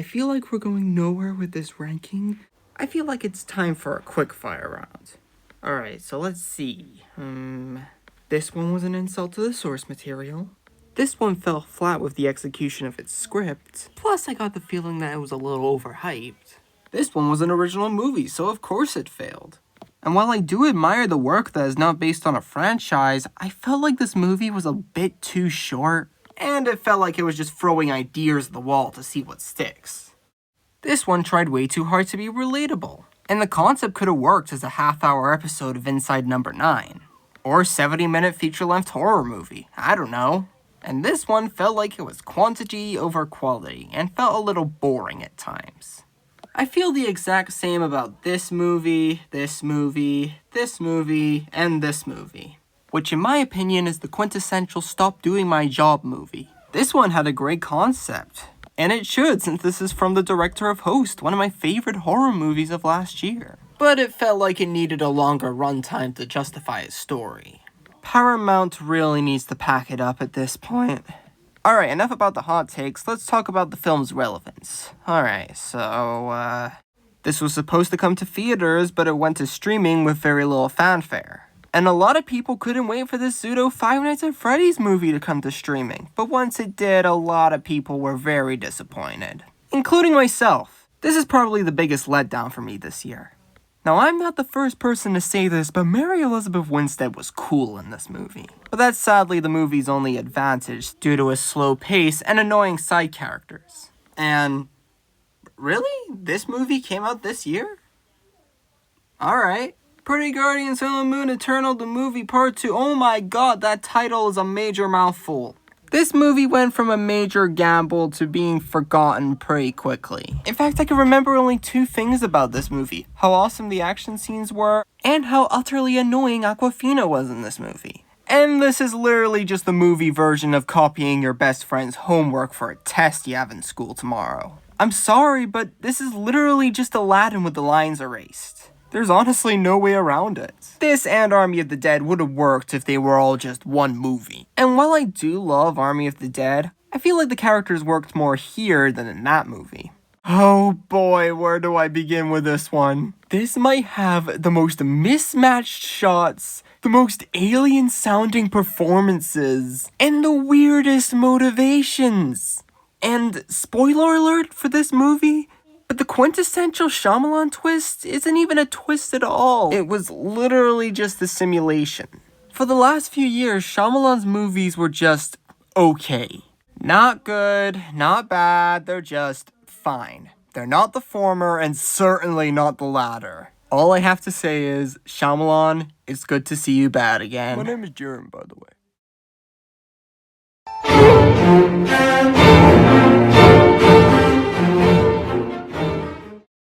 I feel like we're going nowhere with this ranking. I feel like it's time for a quick fire round. Alright, so let's see. This one was an insult to the source material. This one fell flat with the execution of its script. Plus, I got the feeling that it was a little overhyped. This one was an original movie, so of course it failed. And while I do admire the work that is not based on a franchise, I felt like this movie was a bit too short. And it felt like it was just throwing ideas at the wall to see what sticks. This one tried way too hard to be relatable. And the concept could have worked as a half-hour episode of Inside Number 9. Or a 70-minute feature-length horror movie, I don't know. And this one felt like it was quantity over quality, and felt a little boring at times. I feel the exact same about this movie, this movie, this movie, and this movie. Which in my opinion is the quintessential stop doing my job movie. This one had a great concept. And it should, since this is from the director of Host, one of my favorite horror movies of last year. But it felt like it needed a longer runtime to justify its story. Paramount really needs to pack it up at this point. Alright, enough about the hot takes, let's talk about the film's relevance. Alright, so, this was supposed to come to theaters, but it went to streaming with very little fanfare. And a lot of people couldn't wait for this pseudo Five Nights at Freddy's movie to come to streaming, but once it did, a lot of people were very disappointed. Including myself. This is probably the biggest letdown for me this year. Now, I'm not the first person to say this, but Mary Elizabeth Winstead was cool in this movie. But that's sadly the movie's only advantage due to a slow pace and annoying side characters. And really? This movie came out this year? Alright. Pretty Guardian Sailor Moon Eternal the Movie Part 2. Oh my god, that title is a major mouthful. This movie went from a major gamble to being forgotten pretty quickly. In fact, I can remember only two things about this movie. How awesome the action scenes were, and how utterly annoying Awkwafina was in this movie. And this is literally just the movie version of copying your best friend's homework for a test you have in school tomorrow. I'm sorry, but this is literally just Aladdin with the lines erased. There's honestly no way around it. This and Army of the Dead would have worked if they were all just one movie. And while I do love Army of the Dead, I feel like the characters worked more here than in that movie. Oh boy, where do I begin with this one? This might have the most mismatched shots, the most alien-sounding performances, and the weirdest motivations. And spoiler alert for this movie, but the quintessential Shyamalan twist isn't even a twist at all. It was literally just a simulation. For the last few years, Shyamalan's movies were just okay. Not good, not bad, they're just fine. They're not the former and certainly not the latter. All I have to say is, Shyamalan, it's good to see you bad again. My name is Jerem, by the way.